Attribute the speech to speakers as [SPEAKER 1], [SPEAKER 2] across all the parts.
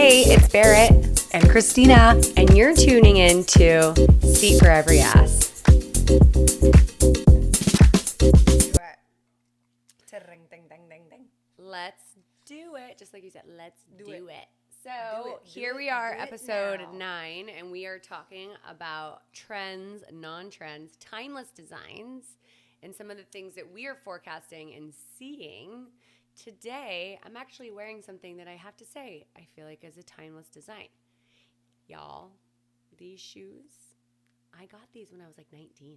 [SPEAKER 1] Hey, it's Barrett
[SPEAKER 2] and Christina.
[SPEAKER 1] and you're tuning in to Seat for Every Ass.
[SPEAKER 2] Do it. Ding, ding, ding, ding, ding.
[SPEAKER 1] Let's do it. Just like you said, let's do it. So
[SPEAKER 2] Do it,
[SPEAKER 1] here
[SPEAKER 2] do
[SPEAKER 1] we
[SPEAKER 2] it,
[SPEAKER 1] are,
[SPEAKER 2] do it
[SPEAKER 1] episode
[SPEAKER 2] now.
[SPEAKER 1] 9, and we are talking about trends, non-trends, timeless designs, and some of the things that we are forecasting and seeing. Today, I'm actually wearing something that I have to say I feel like is a timeless design. Y'all, these shoes, I got these when I was like 19.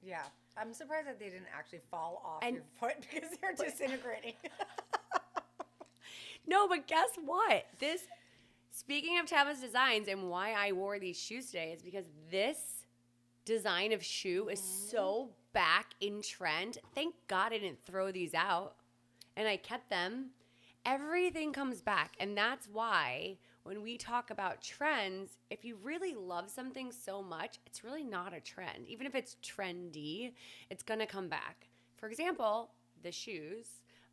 [SPEAKER 2] Yeah. I'm surprised that they didn't actually fall off
[SPEAKER 1] And-
[SPEAKER 2] your foot because they're disintegrating.
[SPEAKER 1] No, but guess what? Speaking of timeless designs and why I wore these shoes today is because this design of shoe is so back in trend. Thank God I didn't throw these out and I kept them. Everything comes back. And that's why when we talk about trends, if you really love something so much, it's really not a trend. Even if it's trendy, it's going to come back. For example, the shoes.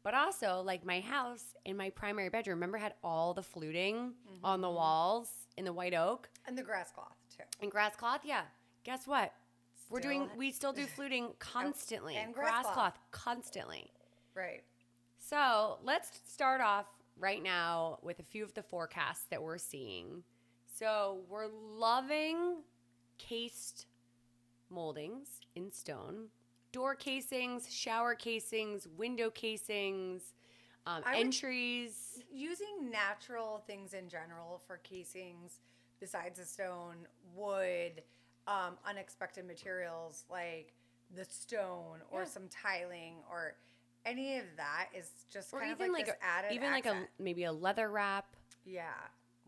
[SPEAKER 1] But also, like my house in my primary bedroom, remember had all the fluting on the walls in the white oak
[SPEAKER 2] And the grass cloth, too.
[SPEAKER 1] and grass cloth? Yeah. Guess what?
[SPEAKER 2] Still-
[SPEAKER 1] We still do fluting constantly.
[SPEAKER 2] and grass cloth.
[SPEAKER 1] Constantly.
[SPEAKER 2] Right.
[SPEAKER 1] So let's start off right now with a few of the forecasts that we're seeing. So we're loving cased moldings in stone. Door casings, shower casings, window casings,
[SPEAKER 2] would-
[SPEAKER 1] entries.
[SPEAKER 2] Using natural things in general for casings besides the stone, wood, unexpected materials like the stone or
[SPEAKER 1] Yeah.
[SPEAKER 2] some tiling or any of that is just
[SPEAKER 1] Or
[SPEAKER 2] kind of
[SPEAKER 1] even
[SPEAKER 2] like this added
[SPEAKER 1] even like
[SPEAKER 2] accent.
[SPEAKER 1] maybe a leather wrap.
[SPEAKER 2] Yeah.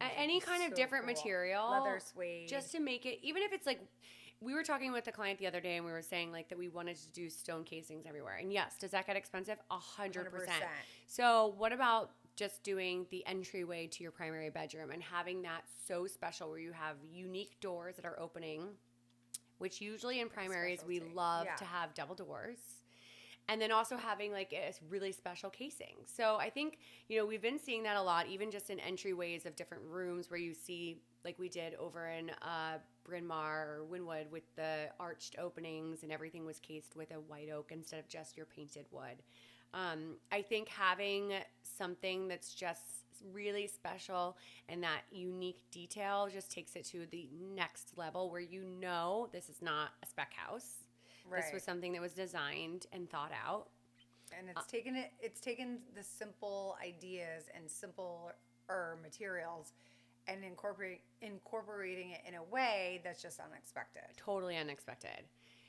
[SPEAKER 1] Any kind of
[SPEAKER 2] So
[SPEAKER 1] different
[SPEAKER 2] cool.
[SPEAKER 1] material.
[SPEAKER 2] Leather suede.
[SPEAKER 1] Just to make it, even if it's like, we were talking with the client the other day and we were saying like that we wanted to do stone casings everywhere. And yes, does that get expensive? 100%. So what about just doing the entryway to your primary bedroom and having that so special where you have unique doors that are opening, which usually in primaries we
[SPEAKER 2] specialty.
[SPEAKER 1] love
[SPEAKER 2] Yeah.
[SPEAKER 1] to have double doors. And then also having like a really special casing. So I think, we've been seeing that a lot, even just in entryways of different rooms where you see, like we did over in Bryn Mawr or Wynwood with the arched openings and everything was cased with a white oak instead of just your painted wood. I think having something that's just really special and that unique detail just takes it to the next level where this is not a spec house.
[SPEAKER 2] Right.
[SPEAKER 1] This was something that was designed and thought out.
[SPEAKER 2] And it's taken the simple ideas and simpler materials and incorporating it in a way that's just unexpected.
[SPEAKER 1] Totally unexpected.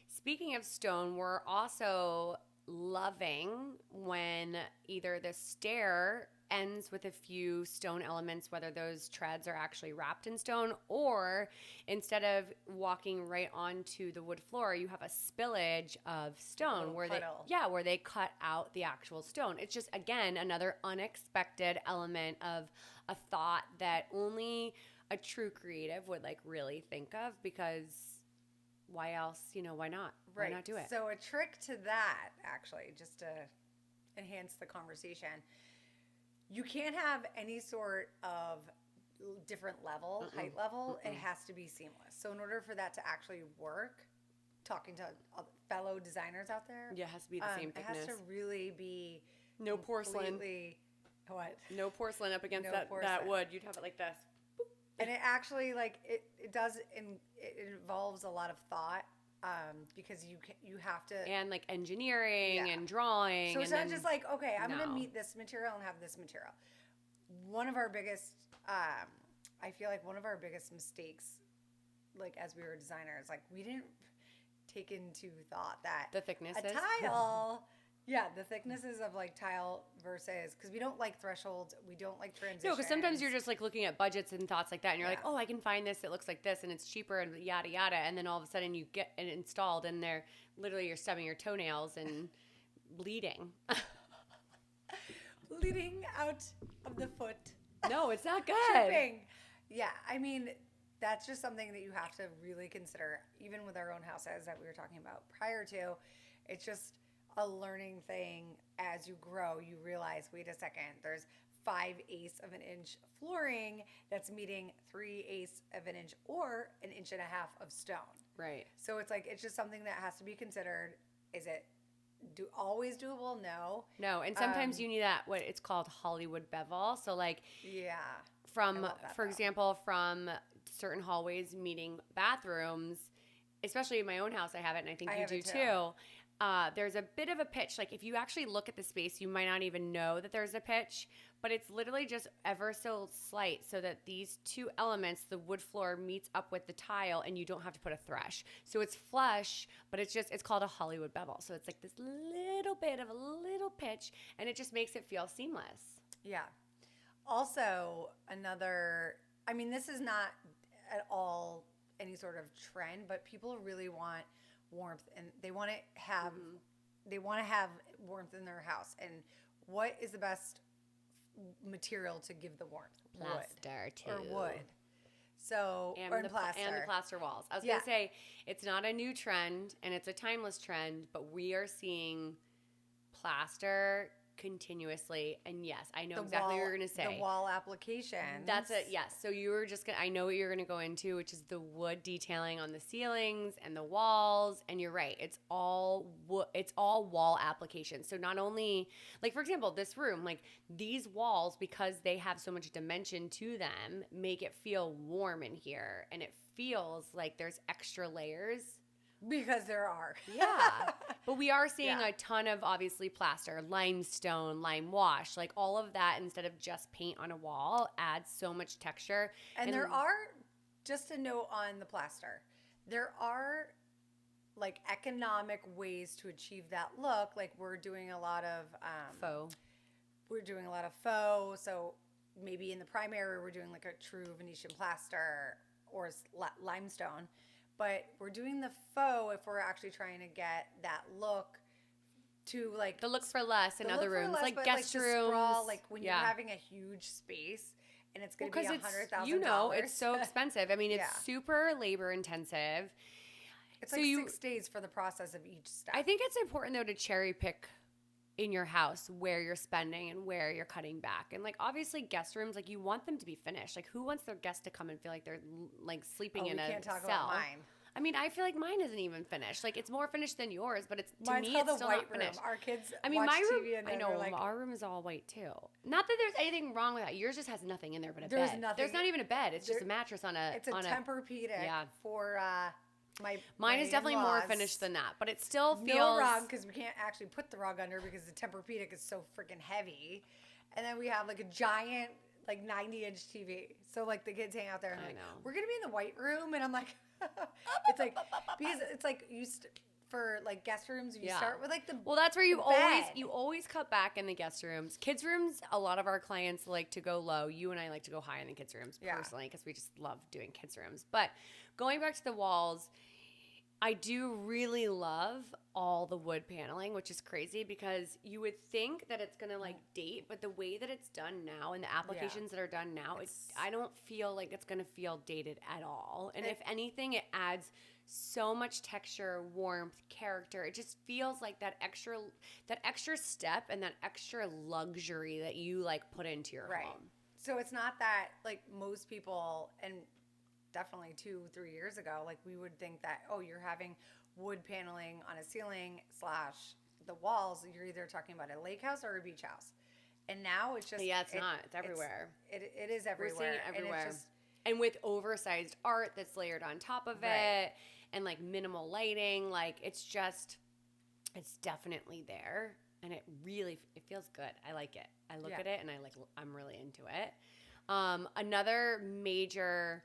[SPEAKER 1] Speaking of stone, we're also loving when either the stair ends with a few stone elements, whether those treads are actually wrapped in stone, or instead of walking right onto the wood floor, you have a spillage of stone where they cut out the actual stone. It's just, again, another unexpected element of a thought that only a true creative would like really think of, because why else, why not?
[SPEAKER 2] Right.
[SPEAKER 1] Why not do it?
[SPEAKER 2] So a trick to that, actually, just to enhance the conversation, you can't have any sort of different height level. It has to be seamless. So in order for that to actually work, talking to fellow designers out there,
[SPEAKER 1] Yeah, it has to be the same thickness.
[SPEAKER 2] It has to really be
[SPEAKER 1] No porcelain.
[SPEAKER 2] What?
[SPEAKER 1] No porcelain up against
[SPEAKER 2] No
[SPEAKER 1] that
[SPEAKER 2] porcelain.
[SPEAKER 1] wood. You'd have it like this.
[SPEAKER 2] And it actually it involves a lot of thought because you have to
[SPEAKER 1] And like engineering
[SPEAKER 2] Yeah.
[SPEAKER 1] and drawing.
[SPEAKER 2] So it's
[SPEAKER 1] and
[SPEAKER 2] not
[SPEAKER 1] then,
[SPEAKER 2] just like, okay, I'm going
[SPEAKER 1] No.
[SPEAKER 2] to meet this material and have this material. One of our biggest, I feel like one of our biggest mistakes, like as we were designers, like we didn't take into thought that
[SPEAKER 1] the thicknesses.
[SPEAKER 2] a tile, the thicknesses of like tile versus, because we don't like thresholds, we don't like transitions.
[SPEAKER 1] No, because sometimes you're just like looking at budgets and thoughts like that, and you're like,
[SPEAKER 2] Yeah.
[SPEAKER 1] oh, I can find this that looks like this, and it's cheaper, and yada yada, and then all of a sudden you get it installed, and they're literally you're stubbing your toenails and bleeding.
[SPEAKER 2] bleeding out of the foot.
[SPEAKER 1] No, it's not good.
[SPEAKER 2] Tripping. Yeah, I mean, that's just something that you have to really consider, even with our own houses that we were talking about prior to. It's just a learning thing. As you grow, you realize, wait a second, there's 5/8 of an inch flooring that's meeting 3/8 of an inch or an inch and a half of stone.
[SPEAKER 1] Right.
[SPEAKER 2] So it's like, it's just something that has to be considered. Is it always doable? No.
[SPEAKER 1] No, and sometimes you need that, what it's called Hollywood bevel. So like
[SPEAKER 2] Yeah.
[SPEAKER 1] from,
[SPEAKER 2] I love that,
[SPEAKER 1] for
[SPEAKER 2] though.
[SPEAKER 1] example, from certain hallways meeting bathrooms, especially in my own house, I have it, and I think
[SPEAKER 2] I
[SPEAKER 1] you
[SPEAKER 2] have
[SPEAKER 1] do
[SPEAKER 2] it, too.
[SPEAKER 1] too. There's a bit of a pitch. Like if you actually look at the space, you might not even know that there's a pitch, but it's literally just ever so slight so that these two elements, the wood floor meets up with the tile, and you don't have to put a thresh. So it's flush, but it's called a Hollywood bevel. So it's like this little bit of a little pitch, and it just makes it feel seamless.
[SPEAKER 2] Yeah. Also, this is not at all any sort of trend, but people really want warmth, and they want to have warmth in their house. And what is the best material to give the warmth?
[SPEAKER 1] Plaster too.
[SPEAKER 2] Or wood. So, or plaster.
[SPEAKER 1] And the plaster walls. I was
[SPEAKER 2] Yeah.
[SPEAKER 1] going to say, it's not a new trend, and it's a timeless trend, but we are seeing plaster continuously. And yes, I know exactly what you're going to say.
[SPEAKER 2] The wall application.
[SPEAKER 1] That's it. Yes. So you were just I know what you're going to go into, which is the wood detailing on the ceilings and the walls. And you're right. It's all wood. It's all wall application. So not only, like, for example, this room, like these walls, because they have so much dimension to them, make it feel warm in here. And it feels like there's extra layers.
[SPEAKER 2] Because there are.
[SPEAKER 1] Yeah. But we are seeing a ton of, obviously, plaster, limestone, lime wash, like all of that instead of just paint on a wall adds so much texture.
[SPEAKER 2] And there are, just a note on the plaster, there are like economic ways to achieve that look. Like we're doing a lot of
[SPEAKER 1] faux.
[SPEAKER 2] We're doing a lot of faux. So maybe in the primary, we're doing like a true Venetian plaster or limestone. But we're doing the faux if we're actually trying to get that look to like
[SPEAKER 1] the look for less in other rooms, like guest rooms.
[SPEAKER 2] Sprawl, like when you're having a huge space and it's going to be $100,000.
[SPEAKER 1] You know, it's so expensive. I mean, it's super labor intensive.
[SPEAKER 2] It's like 6 days for the process of each step.
[SPEAKER 1] I think it's important though to cherry pick in your house where you're spending and where you're cutting back. And like obviously guest rooms, like you want them to be finished. Like who wants their guests to come and feel like they're like sleeping in a cell?
[SPEAKER 2] We can't talk about mine.
[SPEAKER 1] I mean, I feel like mine isn't even finished. Like it's more finished than yours, but it's
[SPEAKER 2] Mine's
[SPEAKER 1] to me
[SPEAKER 2] called
[SPEAKER 1] it's
[SPEAKER 2] the
[SPEAKER 1] still
[SPEAKER 2] white
[SPEAKER 1] not finished.
[SPEAKER 2] Room. Our kids
[SPEAKER 1] my
[SPEAKER 2] watch
[SPEAKER 1] room,
[SPEAKER 2] TV and
[SPEAKER 1] I know
[SPEAKER 2] like,
[SPEAKER 1] our room is all white too. Not that there's anything wrong with that. Yours just has nothing in there but a
[SPEAKER 2] there's
[SPEAKER 1] bed.
[SPEAKER 2] Nothing.
[SPEAKER 1] There's not even a bed. It's just a mattress on a.
[SPEAKER 2] It's a Tempur-Pedic for
[SPEAKER 1] Mine is definitely more finished than that, but it still feels
[SPEAKER 2] no rug because we can't actually put the rug under because the Tempur-Pedic is so freaking heavy, and then we have like a giant like 90-inch TV. So like the kids hang out there and like, we're gonna be in the white room, and I'm like, it's like because it's like for like guest rooms, you start with like the
[SPEAKER 1] that's where you always cut back in the guest rooms. Kids rooms, a lot of our clients like to go low. You and I like to go high in the kids rooms personally because we just love doing kids rooms. But going back to the walls, I do really love all the wood paneling, which is crazy because you would think that it's going to like date, but the way that it's done now and the applications that are done now, I don't feel like it's going to feel dated at all. And if anything, it adds so much texture, warmth, character. It just feels like that extra step and that extra luxury that you like put into your home.
[SPEAKER 2] So it's not that like most people, and definitely 2-3 years ago, like we would think that, oh, you're having wood paneling on a ceiling / the walls, you're either talking about a lake house or a beach house. And now it's just
[SPEAKER 1] it's not. It's everywhere.
[SPEAKER 2] It is everywhere.
[SPEAKER 1] We're seeing it everywhere.
[SPEAKER 2] And
[SPEAKER 1] and with oversized art that's layered on top of it and like minimal lighting, like it's definitely there, and it feels good. I like it. I look at it and I'm really into it. Another major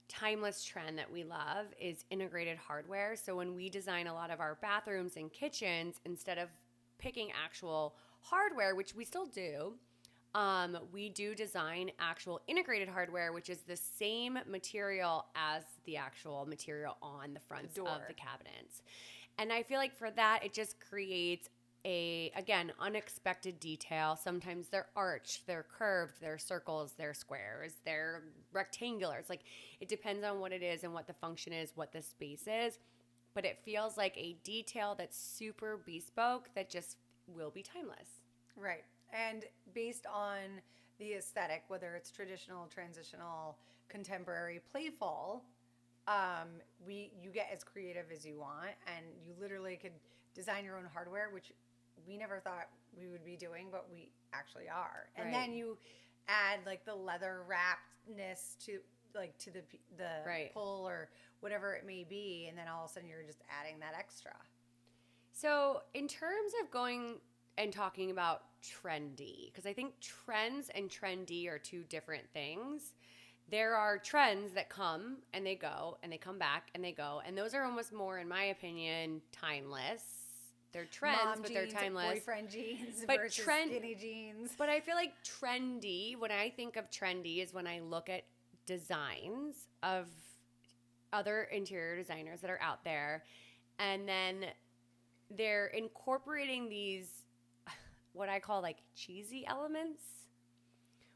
[SPEAKER 1] timeless trend that we love is integrated hardware. So when we design a lot of our bathrooms and kitchens, instead of picking actual hardware, which we still do, we do design actual integrated hardware, which is the same material as the actual material on the fronts of the cabinets. And I feel like for that, it just creates again, unexpected detail. Sometimes they're arched, they're curved, they're circles, they're squares, they're rectangular. It's like, it depends on what it is and what the function is, what the space is. But it feels like a detail that's super bespoke that just will be timeless.
[SPEAKER 2] Right. And based on the aesthetic, whether it's traditional, transitional, contemporary, playful, you get as creative as you want, and you literally could design your own hardware, which we never thought we would be doing, but we actually are. And then you add like the leather wrappedness to the pull or whatever it may be, and then all of a sudden you're just adding that extra.
[SPEAKER 1] So in terms of going and talking about trendy, because I think trends and trendy are two different things. There are trends that come and they go and they come back and they go, and those are almost more, in my opinion, timeless. They're trends,
[SPEAKER 2] Mom
[SPEAKER 1] but
[SPEAKER 2] jeans,
[SPEAKER 1] they're timeless.
[SPEAKER 2] Boyfriend jeans versus skinny jeans.
[SPEAKER 1] But I feel like trendy, when I think of trendy, is when I look at designs of other interior designers that are out there, and then they're incorporating these, what I call like cheesy elements,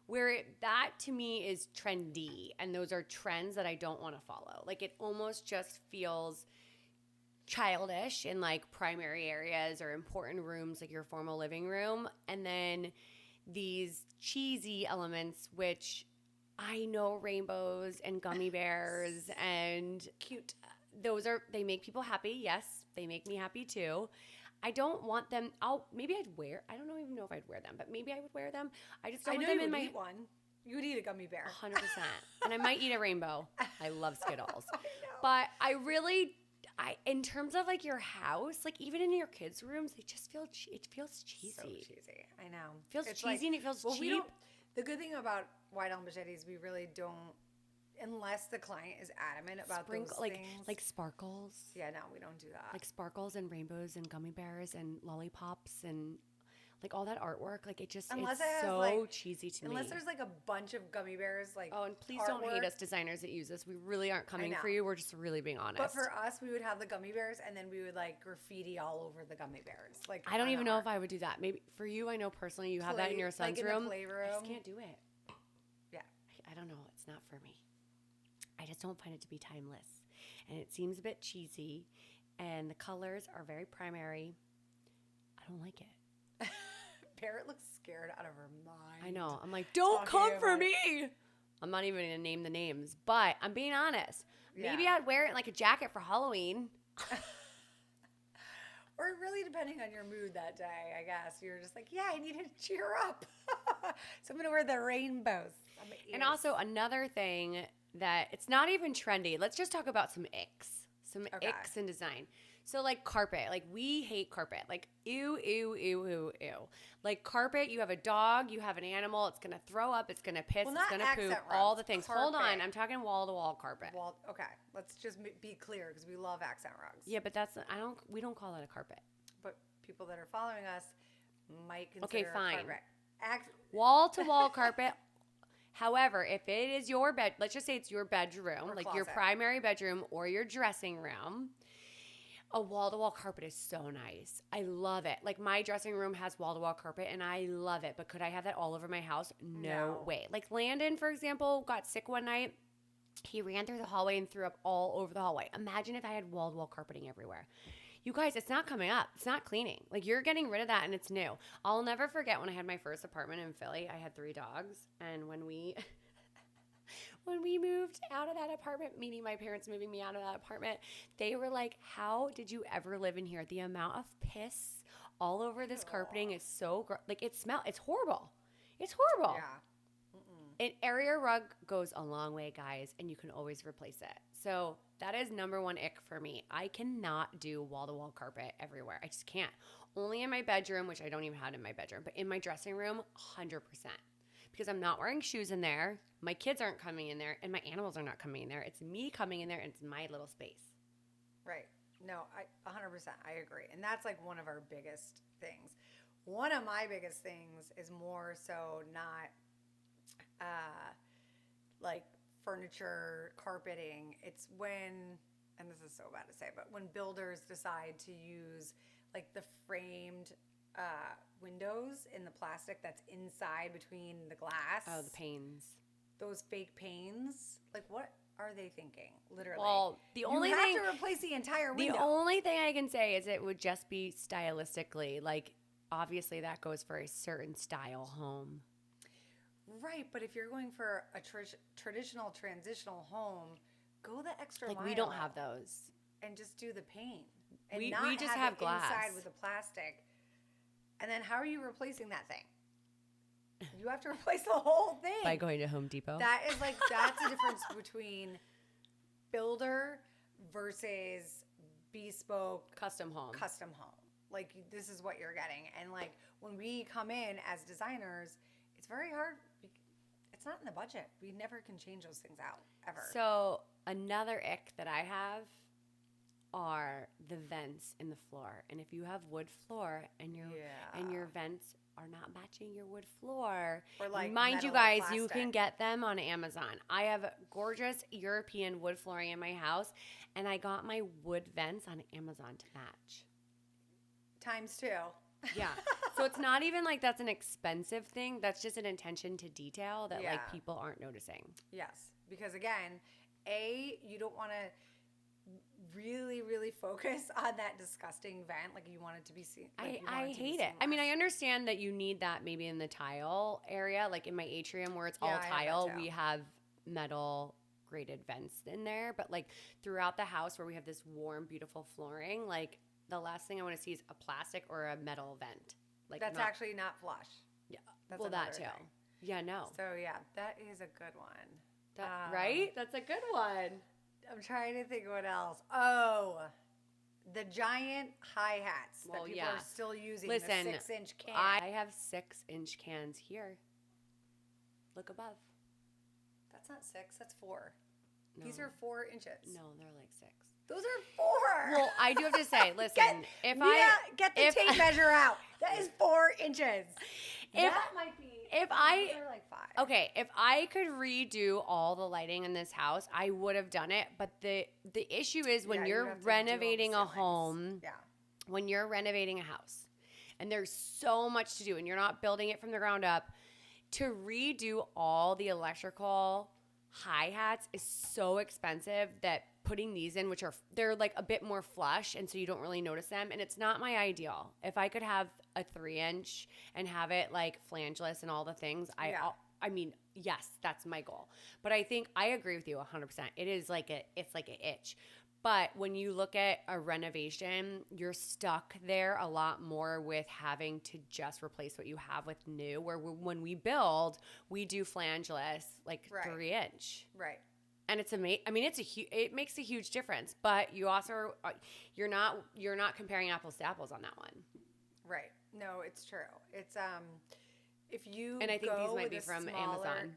[SPEAKER 1] where that to me is trendy, and those are trends that I don't want to follow. Like it almost just feels childish in like primary areas or important rooms like your formal living room, and then these cheesy elements, which I know rainbows and gummy bears and
[SPEAKER 2] cute.
[SPEAKER 1] They make people happy. Yes, they make me happy too. I don't want them. I don't even know if I'd wear them, but maybe I would wear them. I just don't want them in my.
[SPEAKER 2] Eat one. You would eat a gummy bear.
[SPEAKER 1] 100%. And I might eat a rainbow. I love Skittles.
[SPEAKER 2] I know.
[SPEAKER 1] But in terms of like your house, like even in your kids' rooms, it feels cheesy.
[SPEAKER 2] So cheesy. I know.
[SPEAKER 1] It feels cheesy and it feels cheap.
[SPEAKER 2] The good thing about White Elm Machete is we really don't, unless the client is adamant about those things.
[SPEAKER 1] Like sparkles.
[SPEAKER 2] Yeah, no, we don't do that.
[SPEAKER 1] Like sparkles and rainbows and gummy bears and lollipops and like all that artwork. Like it's so cheesy to me.
[SPEAKER 2] Unless there's like a bunch of gummy bears, like
[SPEAKER 1] and please don't hate us designers that use this. We really aren't coming for you. We're just really being honest.
[SPEAKER 2] But for us, we would have the gummy bears, and then we would like graffiti all over the the bears. Like
[SPEAKER 1] I don't even know if I would do that. Maybe for you, I know personally you have that in your son's
[SPEAKER 2] like
[SPEAKER 1] room.
[SPEAKER 2] In the playroom.
[SPEAKER 1] I just can't do it.
[SPEAKER 2] Yeah,
[SPEAKER 1] I don't know. It's not for me. I just don't find it to be timeless, and it seems a bit cheesy, and the colors are very primary. I don't like it.
[SPEAKER 2] Parrot looks scared out of her mind.
[SPEAKER 1] I know. I'm like, don't come for me. I'm not even going to name the names, but I'm being honest. Yeah. Maybe I'd wear it like a jacket for Halloween.
[SPEAKER 2] Or really depending on your mood that day, I guess. You're just like, yeah, I need to cheer up. So I'm going to wear the rainbows on my ears.
[SPEAKER 1] And also another thing that it's not even trendy. Let's just talk about some icks. Icks in design. So like carpet, like we hate carpet. Like ew, ew, ew, ew, ew. Like carpet, you have a dog, you have an animal, it's going to throw up, it's going to piss, it's going to poop, all the things.
[SPEAKER 2] Carpet.
[SPEAKER 1] Hold on, I'm talking wall-to-wall carpet.
[SPEAKER 2] Okay, let's just be clear because we love accent rugs.
[SPEAKER 1] Yeah, but we don't call that a carpet.
[SPEAKER 2] But people that are following us might consider
[SPEAKER 1] okay, fine.
[SPEAKER 2] Carpet.
[SPEAKER 1] Wall-to-wall carpet. However, if it is your bed, let's just say it's your bedroom, like your primary bedroom or your dressing room, a wall-to-wall carpet is so nice. I love it. Like my dressing room has wall-to-wall carpet and I love it. But could I have that all over my house? No way. Like Landon, for example, got sick one night. He ran through the hallway and threw up all over the hallway. Imagine if I had wall-to-wall carpeting everywhere. You guys, it's not coming up. It's not cleaning. Like you're getting rid of that and it's new. I'll never forget when I had my first apartment in Philly. I had 3 dogs. And when we moved out of that apartment, meaning my parents moving me out of that apartment, they were like, how did you ever live in here? The amount of piss all over this carpeting is so like it's horrible. It's horrible.
[SPEAKER 2] Yeah.
[SPEAKER 1] An area rug goes a long way, guys, and you can always replace it. So that is number 1 ick for me. I cannot do wall-to-wall carpet everywhere. I just can't. Only in my bedroom, which I don't even have in my bedroom, but in my dressing room, 100%. Because I'm not wearing shoes in there, my kids aren't coming in there, and my animals are not coming in there. It's me coming in there, and it's my little space.
[SPEAKER 2] Right. No, 100%. I agree. And that's like one of our biggest things. One of my biggest things is more so not like furniture, carpeting. It's when, and this is so bad to say, but when builders decide to use like the framed windows in the plastic that's inside between the glass.
[SPEAKER 1] Oh, the panes.
[SPEAKER 2] Those fake panes. Like what are they thinking? Literally.
[SPEAKER 1] Well, you have
[SPEAKER 2] to replace the entire window.
[SPEAKER 1] The only thing I can say is it would just be stylistically like obviously that goes for a certain style home.
[SPEAKER 2] Right, but if you're going for a traditional transitional home, go the extra
[SPEAKER 1] Like
[SPEAKER 2] mile.
[SPEAKER 1] we don't have those.
[SPEAKER 2] And just do the paint. And
[SPEAKER 1] We
[SPEAKER 2] not
[SPEAKER 1] just have
[SPEAKER 2] it
[SPEAKER 1] glass.
[SPEAKER 2] inside with the plastic. And then how are you replacing that thing? You have to replace the whole thing.
[SPEAKER 1] By going to Home Depot.
[SPEAKER 2] That's the difference between builder versus bespoke
[SPEAKER 1] Custom home.
[SPEAKER 2] Like this is what you're getting. And like when we come in as designers, it's very hard. It's not in the budget. We never can change those things out ever.
[SPEAKER 1] So another ick that I have are the vents in the floor. And if you have wood floor and your vents are not matching your wood floor,
[SPEAKER 2] or like
[SPEAKER 1] mind you
[SPEAKER 2] metal or
[SPEAKER 1] guys, you
[SPEAKER 2] plastic.
[SPEAKER 1] can get them on Amazon. I have gorgeous European wood flooring in my house, and I got my wood vents on Amazon to match.
[SPEAKER 2] Times 2.
[SPEAKER 1] Yeah. So it's not even like that's an expensive thing. That's just an attention to detail that
[SPEAKER 2] Yeah.
[SPEAKER 1] like people aren't noticing.
[SPEAKER 2] Yes, because again, you don't want to really, really focus on that disgusting vent. Like you want it to be seen. Like
[SPEAKER 1] I hate it. I mean, I understand that you need that maybe in the tile area, like in my atrium where it's all
[SPEAKER 2] I have that
[SPEAKER 1] tile.
[SPEAKER 2] too.
[SPEAKER 1] We have metal graded vents in there, but like throughout the house where we have this warm, beautiful flooring, like the last thing I want to see is a plastic or a metal vent. Like
[SPEAKER 2] That's actually not flush.
[SPEAKER 1] yeah.
[SPEAKER 2] That's
[SPEAKER 1] Well, that
[SPEAKER 2] another
[SPEAKER 1] too.
[SPEAKER 2] thing.
[SPEAKER 1] Yeah, no.
[SPEAKER 2] So yeah, that is a good one.
[SPEAKER 1] Right? That's a good one.
[SPEAKER 2] I'm trying to think what else. Oh, the giant hi-hats
[SPEAKER 1] Well,
[SPEAKER 2] that people
[SPEAKER 1] yeah.
[SPEAKER 2] are still using.
[SPEAKER 1] Listen,
[SPEAKER 2] the 6-inch can.
[SPEAKER 1] I have 6-inch cans here. Look above.
[SPEAKER 2] That's not 6. That's 4.
[SPEAKER 1] No.
[SPEAKER 2] These are 4 inches.
[SPEAKER 1] No, they're like 6.
[SPEAKER 2] Those are 4.
[SPEAKER 1] Well, I do have to say, listen,
[SPEAKER 2] get the tape measure out. That is 4 inches. That might be. Those are like 5.
[SPEAKER 1] Okay, if I could redo all the lighting in this house, I would have done it. But the issue is when
[SPEAKER 2] Yeah, you
[SPEAKER 1] you're
[SPEAKER 2] have to do all the
[SPEAKER 1] renovating a
[SPEAKER 2] ceilings.
[SPEAKER 1] home,
[SPEAKER 2] Yeah.
[SPEAKER 1] when you're renovating a house, and there's so much to do, and you're not building it from the ground up, to redo all the electrical hi-hats is so expensive that putting these in, which they're like a bit more flush, and so you don't really notice them, and it's not my ideal. If I could have a 3-inch and have it like flangeless and all the things, I mean, yes, that's my goal. But I think I agree with you 100%. It's like an itch. But when you look at a renovation, you're stuck there a lot more with having to just replace what you have with new. Where when we build, we do flangeless, like 3-inch.
[SPEAKER 2] Right.
[SPEAKER 1] And it's amazing. I mean, it makes a huge difference. But you also you're not comparing apples to apples on that one.
[SPEAKER 2] Right. No, it's true. It's if you
[SPEAKER 1] and I think
[SPEAKER 2] go
[SPEAKER 1] these might
[SPEAKER 2] with
[SPEAKER 1] be
[SPEAKER 2] a
[SPEAKER 1] from
[SPEAKER 2] smaller,
[SPEAKER 1] Amazon.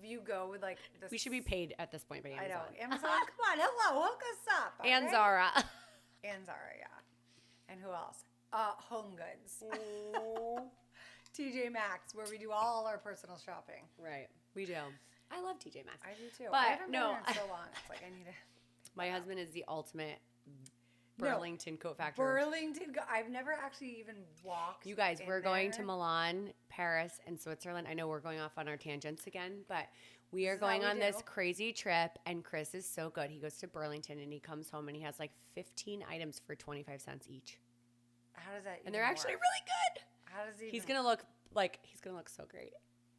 [SPEAKER 2] If you go with like this,
[SPEAKER 1] We should be paid at this point by Amazon.
[SPEAKER 2] I know. Amazon, come on, hello, hook us up. all
[SPEAKER 1] And
[SPEAKER 2] right?
[SPEAKER 1] Zara.
[SPEAKER 2] And Zara, yeah. And who else? Home Goods. TJ Maxx, where we do all our personal shopping.
[SPEAKER 1] Right. We do. I love TJ Maxx.
[SPEAKER 2] I do too.
[SPEAKER 1] But
[SPEAKER 2] I haven't been
[SPEAKER 1] no.
[SPEAKER 2] there in so long. It's like I need to.
[SPEAKER 1] My husband is the ultimate Burlington coat factory.
[SPEAKER 2] Burlington. I've never actually even walked.
[SPEAKER 1] You guys, we're going to
[SPEAKER 2] there.
[SPEAKER 1] Milan, Paris, and Switzerland. I know we're going off on our tangents again, but we are
[SPEAKER 2] This is how
[SPEAKER 1] going
[SPEAKER 2] we
[SPEAKER 1] on this
[SPEAKER 2] do.
[SPEAKER 1] crazy trip, and Chris is so good. He goes to Burlington, and he comes home, and he has like 15 items for 25 cents each.
[SPEAKER 2] How does that?
[SPEAKER 1] And they're
[SPEAKER 2] even
[SPEAKER 1] actually
[SPEAKER 2] work?
[SPEAKER 1] really good.
[SPEAKER 2] How does he?
[SPEAKER 1] He's
[SPEAKER 2] even-
[SPEAKER 1] going to look so great.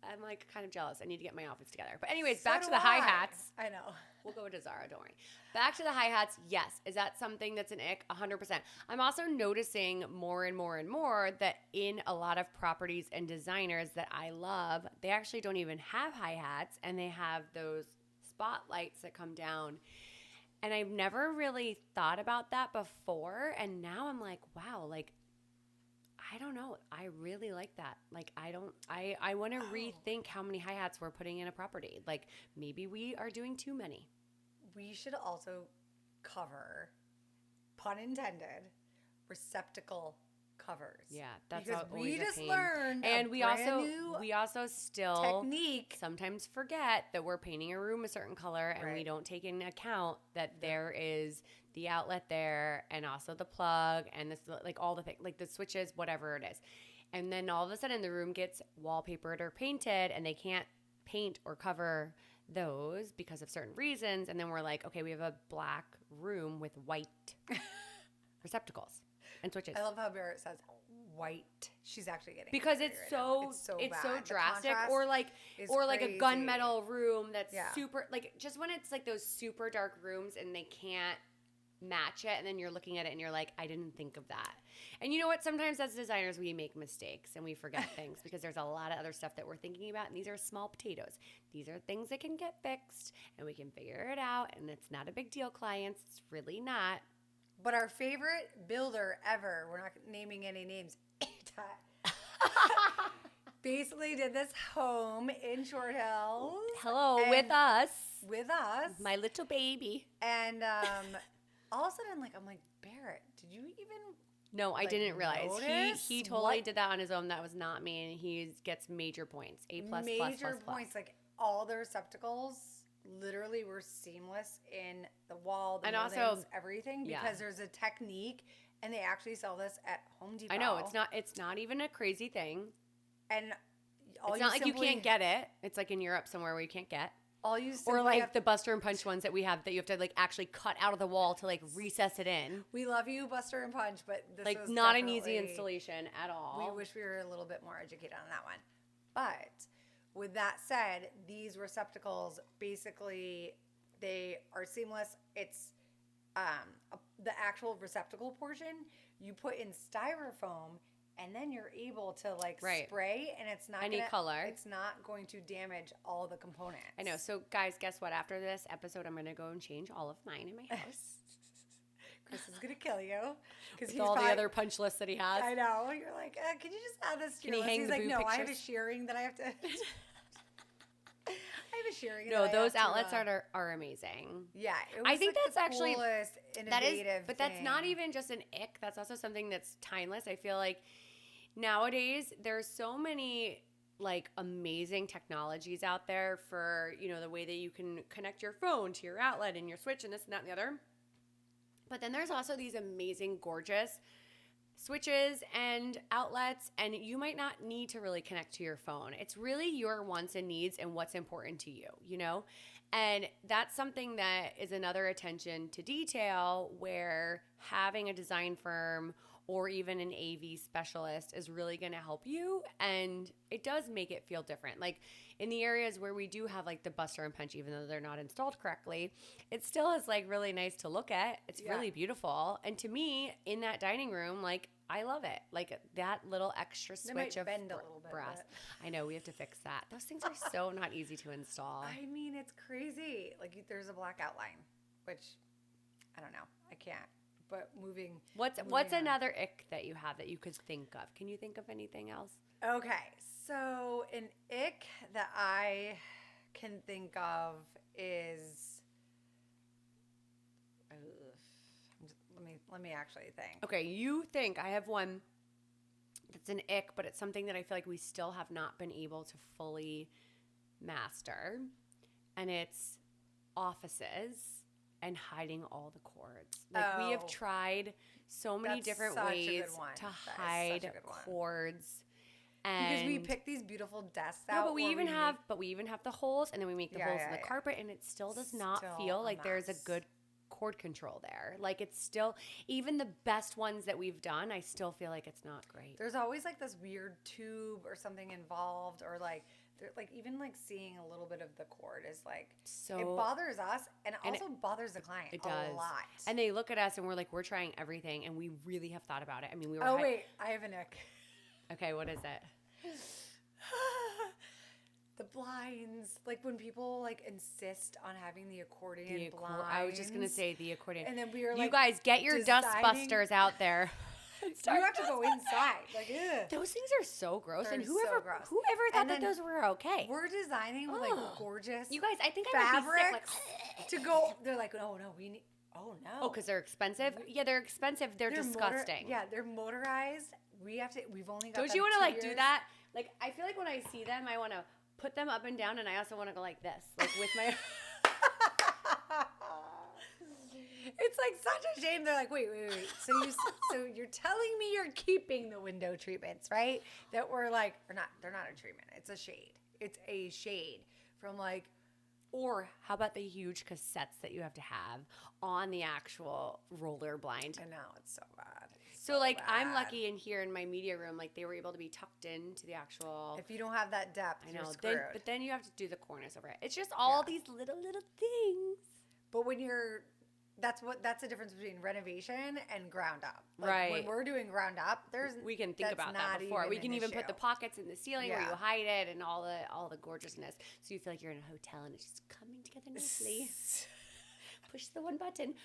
[SPEAKER 1] I'm like kind of jealous. I need to get my outfits together. But anyways,
[SPEAKER 2] So
[SPEAKER 1] back to
[SPEAKER 2] do
[SPEAKER 1] the
[SPEAKER 2] I.
[SPEAKER 1] hi-hats.
[SPEAKER 2] I know.
[SPEAKER 1] We'll go to Zara, don't worry. Back to the hi-hats, yes. Is that something that's an ick? 100%. I'm also noticing more and more and more that in a lot of properties and designers that I love, they actually don't even have hi-hats, and they have those spotlights that come down. And I've never really thought about that before, and now I'm like, wow, like, I don't know. I really like that. Like, I want to rethink how many hi-hats we're putting in a property. Like, maybe we are doing too many.
[SPEAKER 2] We should also cover, pun intended, receptacle covers.
[SPEAKER 1] Yeah, that's
[SPEAKER 2] because
[SPEAKER 1] always
[SPEAKER 2] we
[SPEAKER 1] a
[SPEAKER 2] just
[SPEAKER 1] pain.
[SPEAKER 2] learned
[SPEAKER 1] And
[SPEAKER 2] a
[SPEAKER 1] we
[SPEAKER 2] brand
[SPEAKER 1] also
[SPEAKER 2] new
[SPEAKER 1] still
[SPEAKER 2] technique.
[SPEAKER 1] sometimes forget that we're painting a room a certain color, and we
[SPEAKER 2] Right.
[SPEAKER 1] don't take into account that there is the outlet there, and also the plug, and this, like, all the things, like the switches, whatever it is. And then all of a sudden the room gets wallpapered or painted, and they can't paint or cover those because of certain reasons. And then we're like, okay, we have a black room with white receptacles. and switches.
[SPEAKER 2] I love how Barrett says white. She's actually getting
[SPEAKER 1] Because
[SPEAKER 2] angry
[SPEAKER 1] it's
[SPEAKER 2] right now.
[SPEAKER 1] so
[SPEAKER 2] bad. The
[SPEAKER 1] drastic,
[SPEAKER 2] contrast
[SPEAKER 1] or like
[SPEAKER 2] is
[SPEAKER 1] a
[SPEAKER 2] crazy.
[SPEAKER 1] gunmetal room that's
[SPEAKER 2] Yeah.
[SPEAKER 1] super, like, just when it's like those super dark rooms and they can't match it, and then you're looking at it and you're like, I didn't think of that. And you know what? Sometimes as designers we make mistakes and we forget things because there's a lot of other stuff that we're thinking about, and these are small potatoes. These are things that can get fixed and we can figure it out, and it's not a big deal, clients. It's really not.
[SPEAKER 2] But our favorite builder ever, we're not naming any names, basically did this home in Short Hills.
[SPEAKER 1] Hello,
[SPEAKER 2] And
[SPEAKER 1] with us.
[SPEAKER 2] With us.
[SPEAKER 1] My little baby.
[SPEAKER 2] And all of a sudden, I'm like, Barrett, did you even...
[SPEAKER 1] No, I didn't realize.
[SPEAKER 2] notice
[SPEAKER 1] He totally
[SPEAKER 2] what-
[SPEAKER 1] did that on his own. That was not me, and he gets major points. A+++++.
[SPEAKER 2] Major points. Like, all the receptacles literally were seamless in the wall, the
[SPEAKER 1] And
[SPEAKER 2] moldings,
[SPEAKER 1] also-
[SPEAKER 2] everything,
[SPEAKER 1] yeah.
[SPEAKER 2] because there's a technique, and they actually sell this at Home Depot.
[SPEAKER 1] I know, it's not even a crazy thing.
[SPEAKER 2] And all
[SPEAKER 1] It's not like you can't get it. It's like in Europe somewhere where you can't get.
[SPEAKER 2] All you
[SPEAKER 1] Or like the Buster and Punch ones that we have that you have to like actually cut out of the wall to like recess it in.
[SPEAKER 2] We love you, Buster and Punch, but this
[SPEAKER 1] Like
[SPEAKER 2] was
[SPEAKER 1] not an easy
[SPEAKER 2] definitely-
[SPEAKER 1] installation at all.
[SPEAKER 2] We wish we were a little bit more educated on that one. But with that said, these receptacles, basically, they are seamless. It's the actual receptacle portion you put in styrofoam, and then you're able to like spray, and it's not
[SPEAKER 1] any color.
[SPEAKER 2] It's not going to damage all the components.
[SPEAKER 1] I know. So guys, guess what? After this episode, I'm gonna go and change all of mine in my house.
[SPEAKER 2] Chris is gonna kill you because
[SPEAKER 1] With all the other punch lists that he has.
[SPEAKER 2] I know. You're like, can you just add this to
[SPEAKER 1] Can
[SPEAKER 2] your
[SPEAKER 1] he
[SPEAKER 2] list?
[SPEAKER 1] hang
[SPEAKER 2] He's
[SPEAKER 1] the
[SPEAKER 2] like,
[SPEAKER 1] boob
[SPEAKER 2] no, I have a
[SPEAKER 1] pictures?
[SPEAKER 2] shearing that I have to. I have a shearing.
[SPEAKER 1] No,
[SPEAKER 2] that I
[SPEAKER 1] those
[SPEAKER 2] have to,
[SPEAKER 1] outlets are amazing.
[SPEAKER 2] Yeah, it was
[SPEAKER 1] I think
[SPEAKER 2] like
[SPEAKER 1] that's
[SPEAKER 2] the
[SPEAKER 1] actually
[SPEAKER 2] coolest,
[SPEAKER 1] that is,
[SPEAKER 2] innovative
[SPEAKER 1] but that's not
[SPEAKER 2] thing.
[SPEAKER 1] even just an ick. That's also something that's timeless. I feel like nowadays there's so many like amazing technologies out there for, you know, the way that you can connect your phone to your outlet and your switch and this and that and the other. But then there's also these amazing, gorgeous switches and outlets, and you might not need to really connect to your phone. It's really your wants and needs and what's important to you, you know? And that's something that is another attention to detail where having a design firm or even an AV specialist is really going to help you, and it does make it feel different. Like in the areas where we do have like the Buster and Punch, even though they're not installed correctly, it still is like really nice to look at. It's really beautiful. And to me, in that dining room, like I love it. Like that little extra
[SPEAKER 2] They
[SPEAKER 1] switch
[SPEAKER 2] might
[SPEAKER 1] of
[SPEAKER 2] bend a little bit,
[SPEAKER 1] brass.
[SPEAKER 2] but-
[SPEAKER 1] I know, we have to fix that. Those things are so not easy to install.
[SPEAKER 2] I mean, it's crazy. Like there's a black outline, which I don't know. I can't. But moving.
[SPEAKER 1] What's
[SPEAKER 2] on.
[SPEAKER 1] another ick that you have that you could think of? Can you think of anything else?
[SPEAKER 2] Okay, so an ick that I can think of is. Let me actually think.
[SPEAKER 1] Okay, you think. I have one that's an ick, but it's something that I feel like we still have not been able to fully master. And it's offices and hiding all the cords. Like we have
[SPEAKER 2] Oh.
[SPEAKER 1] tried so many
[SPEAKER 2] That's
[SPEAKER 1] different
[SPEAKER 2] such a
[SPEAKER 1] ways
[SPEAKER 2] good one.
[SPEAKER 1] to
[SPEAKER 2] That is such a
[SPEAKER 1] hide
[SPEAKER 2] good one.
[SPEAKER 1] cords. And
[SPEAKER 2] Because we pick these beautiful desks
[SPEAKER 1] no,
[SPEAKER 2] out.
[SPEAKER 1] but we
[SPEAKER 2] where
[SPEAKER 1] even
[SPEAKER 2] make-
[SPEAKER 1] have the holes, and then we make the
[SPEAKER 2] Yeah,
[SPEAKER 1] holes
[SPEAKER 2] yeah,
[SPEAKER 1] in the
[SPEAKER 2] yeah.
[SPEAKER 1] carpet, and it still does not
[SPEAKER 2] Still
[SPEAKER 1] feel
[SPEAKER 2] a
[SPEAKER 1] like there's a
[SPEAKER 2] mess.
[SPEAKER 1] good cord control there. Like it's still, even the best ones that we've done, I still feel like it's not great.
[SPEAKER 2] There's always like this weird tube or something involved, or like even like seeing a little bit of the cord is like
[SPEAKER 1] So
[SPEAKER 2] it bothers us and
[SPEAKER 1] and
[SPEAKER 2] also bothers the client
[SPEAKER 1] it does
[SPEAKER 2] a lot.
[SPEAKER 1] And they look at us and we're like, we're trying everything, and we really have thought about it. I mean, we were.
[SPEAKER 2] Oh wait, I have an ick.
[SPEAKER 1] Okay, what is it?
[SPEAKER 2] The blinds, like when people like insist on having the accordion blinds.
[SPEAKER 1] I was just gonna say the accordion.
[SPEAKER 2] And then we were
[SPEAKER 1] you
[SPEAKER 2] like,
[SPEAKER 1] guys get your dust
[SPEAKER 2] designing-
[SPEAKER 1] busters out there.
[SPEAKER 2] You have to go inside. Like, ugh.
[SPEAKER 1] Those things are so gross,
[SPEAKER 2] They're
[SPEAKER 1] and
[SPEAKER 2] so
[SPEAKER 1] whoever
[SPEAKER 2] gross.
[SPEAKER 1] thought
[SPEAKER 2] And
[SPEAKER 1] that
[SPEAKER 2] then
[SPEAKER 1] those were okay.
[SPEAKER 2] We're designing with
[SPEAKER 1] Ugh.
[SPEAKER 2] like gorgeous.
[SPEAKER 1] You guys, I think I might be
[SPEAKER 2] fabrics
[SPEAKER 1] sick. Like,
[SPEAKER 2] to go. They're like, oh no, we need. Oh no.
[SPEAKER 1] oh, because they're expensive. Yeah, they're expensive. They're disgusting.
[SPEAKER 2] They're motorized. We have to. We've only got.
[SPEAKER 1] Don't
[SPEAKER 2] them
[SPEAKER 1] you want to
[SPEAKER 2] 2
[SPEAKER 1] like do
[SPEAKER 2] years.
[SPEAKER 1] that? Like, I feel like when I see them, I want to put them up and down, and I also want to go like this, like with my.
[SPEAKER 2] It's like such a shame. They're like, wait. So you're telling me you're keeping the window treatments, right? That were like, or not? They're not a treatment. It's a shade. It's a shade from like.
[SPEAKER 1] Or how about the huge cassettes that you have to have on the actual roller blind?
[SPEAKER 2] I know it's so bad.
[SPEAKER 1] So like I'm
[SPEAKER 2] bad.
[SPEAKER 1] lucky in here in my media room, like they were able to be tucked into the actual.
[SPEAKER 2] If you don't have that depth,
[SPEAKER 1] I know.
[SPEAKER 2] you're screwed.
[SPEAKER 1] But then you have to do the cornice over it. It's just all these little things.
[SPEAKER 2] But when you're, that's the difference between renovation and ground up. Like
[SPEAKER 1] Right.
[SPEAKER 2] When we're doing ground up, we
[SPEAKER 1] can think about that before. We can even put the pockets in the ceiling where you hide it and all the gorgeousness, so you feel like you're in a hotel and it's just coming together nicely. Push the one button.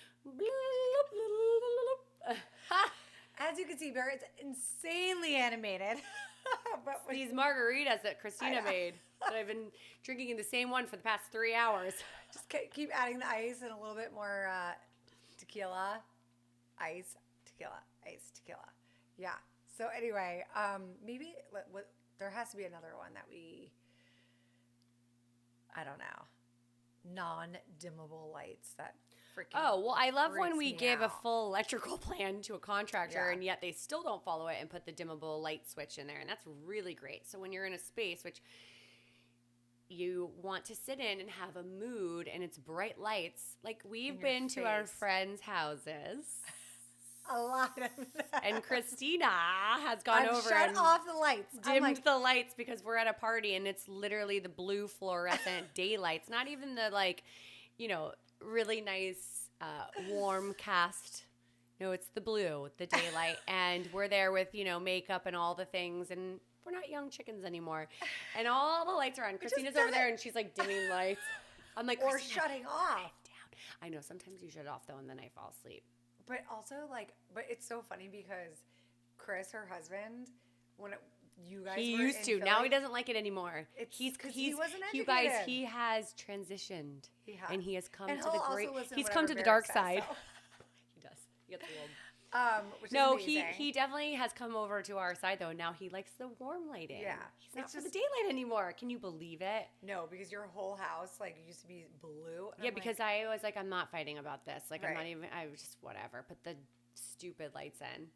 [SPEAKER 2] As you can see, Bear, it's insanely animated.
[SPEAKER 1] But these margaritas that Christina made that I've been drinking in the same one for the past 3 hours.
[SPEAKER 2] Just keep adding the ice and a little bit more tequila. Ice, tequila, ice, tequila. Yeah. So anyway, maybe there has to be another one that I don't know, non-dimmable lights that freaking.
[SPEAKER 1] Oh, well, I love when we
[SPEAKER 2] me
[SPEAKER 1] give a
[SPEAKER 2] out.
[SPEAKER 1] full electrical plan to a contractor
[SPEAKER 2] Yeah.
[SPEAKER 1] and yet they still don't follow it and put the dimmable light switch in there. And that's really great. So when you're in a space which you want to sit in and have a mood and it's bright lights, like we've been to our friends' houses.
[SPEAKER 2] A lot of that.
[SPEAKER 1] And Christina has gone over
[SPEAKER 2] shut
[SPEAKER 1] and
[SPEAKER 2] off the lights.
[SPEAKER 1] dimmed the lights because we're at a party and it's literally the blue fluorescent daylights, not even the really nice warm cast. No, it's the blue, the daylight. And we're there with, makeup and all the things, and we're not young chickens anymore. And all the lights are on. Christina's over there and she's like dimming lights. I'm like,
[SPEAKER 2] or shutting off.
[SPEAKER 1] Down. I know, sometimes you shut it off though and then I fall asleep.
[SPEAKER 2] But also, but it's so funny because Chris, her husband, you guys
[SPEAKER 1] he
[SPEAKER 2] were
[SPEAKER 1] used
[SPEAKER 2] in
[SPEAKER 1] to.
[SPEAKER 2] Philly,
[SPEAKER 1] Now he doesn't like it anymore.
[SPEAKER 2] He wasn't
[SPEAKER 1] You
[SPEAKER 2] educated.
[SPEAKER 1] guys, he has transitioned.
[SPEAKER 2] He has.
[SPEAKER 1] And he has come
[SPEAKER 2] And
[SPEAKER 1] to the
[SPEAKER 2] he'll
[SPEAKER 1] great.
[SPEAKER 2] also listen
[SPEAKER 1] He's
[SPEAKER 2] to
[SPEAKER 1] come to
[SPEAKER 2] whatever
[SPEAKER 1] the dark
[SPEAKER 2] Barrett says,
[SPEAKER 1] side.
[SPEAKER 2] so.
[SPEAKER 1] He does. He gets old.
[SPEAKER 2] Which
[SPEAKER 1] No,
[SPEAKER 2] is amazing.
[SPEAKER 1] he definitely has come over to our side though. Now he likes the warm lighting.
[SPEAKER 2] Yeah.
[SPEAKER 1] He's not for the daylight anymore. Can you believe it?
[SPEAKER 2] No, because your whole house used to be blue. And
[SPEAKER 1] Yeah,
[SPEAKER 2] I'm
[SPEAKER 1] because I was like, I'm not fighting about this. Like I'm
[SPEAKER 2] Right.
[SPEAKER 1] not even. I was just whatever. Put the stupid lights in.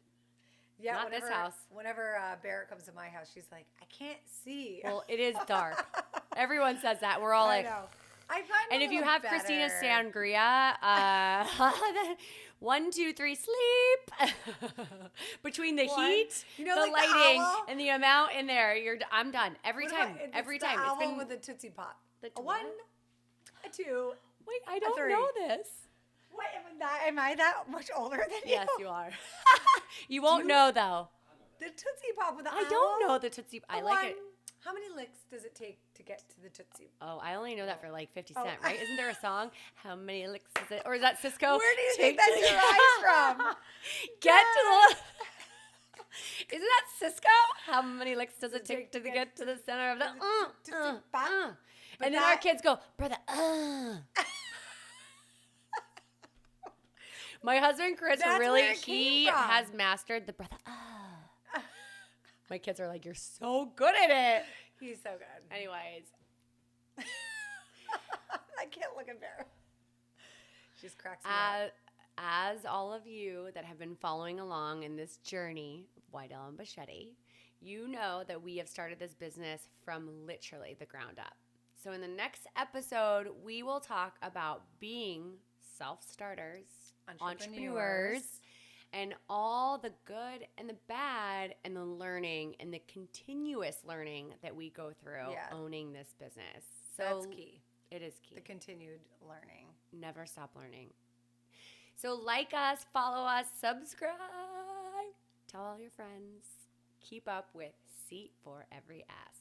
[SPEAKER 2] yeah,
[SPEAKER 1] not this house.
[SPEAKER 2] Whenever Barrett comes to my house, she's like, I can't see.
[SPEAKER 1] Well, it is dark. Everyone says that. We're all
[SPEAKER 2] I
[SPEAKER 1] like.
[SPEAKER 2] know. I find
[SPEAKER 1] And
[SPEAKER 2] it a
[SPEAKER 1] if you
[SPEAKER 2] little
[SPEAKER 1] have
[SPEAKER 2] better.
[SPEAKER 1] Christina's sangria, 1, 2, 3, sleep. Between the heat,
[SPEAKER 2] You
[SPEAKER 1] the
[SPEAKER 2] know, like the
[SPEAKER 1] lighting,
[SPEAKER 2] owl?
[SPEAKER 1] and the amount in there, I'm done every
[SPEAKER 2] What
[SPEAKER 1] time.
[SPEAKER 2] about-
[SPEAKER 1] Every
[SPEAKER 2] it's
[SPEAKER 1] time.
[SPEAKER 2] the
[SPEAKER 1] It's
[SPEAKER 2] owl
[SPEAKER 1] been
[SPEAKER 2] with the Tootsie Pop.
[SPEAKER 1] The
[SPEAKER 2] A 1, a 2.
[SPEAKER 1] Wait, I don't
[SPEAKER 2] 3.
[SPEAKER 1] know this.
[SPEAKER 2] What am I that much older than you?
[SPEAKER 1] Yes, you are. You won't know though.
[SPEAKER 2] The Tootsie Pop with the
[SPEAKER 1] I
[SPEAKER 2] owl.
[SPEAKER 1] don't know the Tootsie. I like it.
[SPEAKER 2] How many licks does it take to get to the Tootsie?
[SPEAKER 1] Oh, I only know that for like 50
[SPEAKER 2] Oh.
[SPEAKER 1] Cent, right? Isn't there a song? How many licks is it? Or is that Cisco?
[SPEAKER 2] Where do you
[SPEAKER 1] Take
[SPEAKER 2] think that
[SPEAKER 1] to the-
[SPEAKER 2] derives from?
[SPEAKER 1] Get to the. Isn't that Cisco? How many licks does it take to get to the center of the? And then our kids go, brother. My husband Chris
[SPEAKER 2] That's
[SPEAKER 1] really
[SPEAKER 2] where it came
[SPEAKER 1] he
[SPEAKER 2] from.
[SPEAKER 1] has mastered the brother. My kids are like, you're so good at it.
[SPEAKER 2] He's so good.
[SPEAKER 1] Anyways,
[SPEAKER 2] I can't look at Bear. She's cracks me up.
[SPEAKER 1] as all of you that have been following along in this journey of Wydell and Bichetti, you know that we have started this business from literally the ground up. So in the next episode, we will talk about being self-starters, entrepreneurs, and all the good and the bad and the learning and the continuous learning that we go through owning this business. So
[SPEAKER 2] That's key.
[SPEAKER 1] It is key.
[SPEAKER 2] The continued learning.
[SPEAKER 1] Never stop learning. So like us, follow us, subscribe, tell all your friends. Keep up with Seat for Every Ass.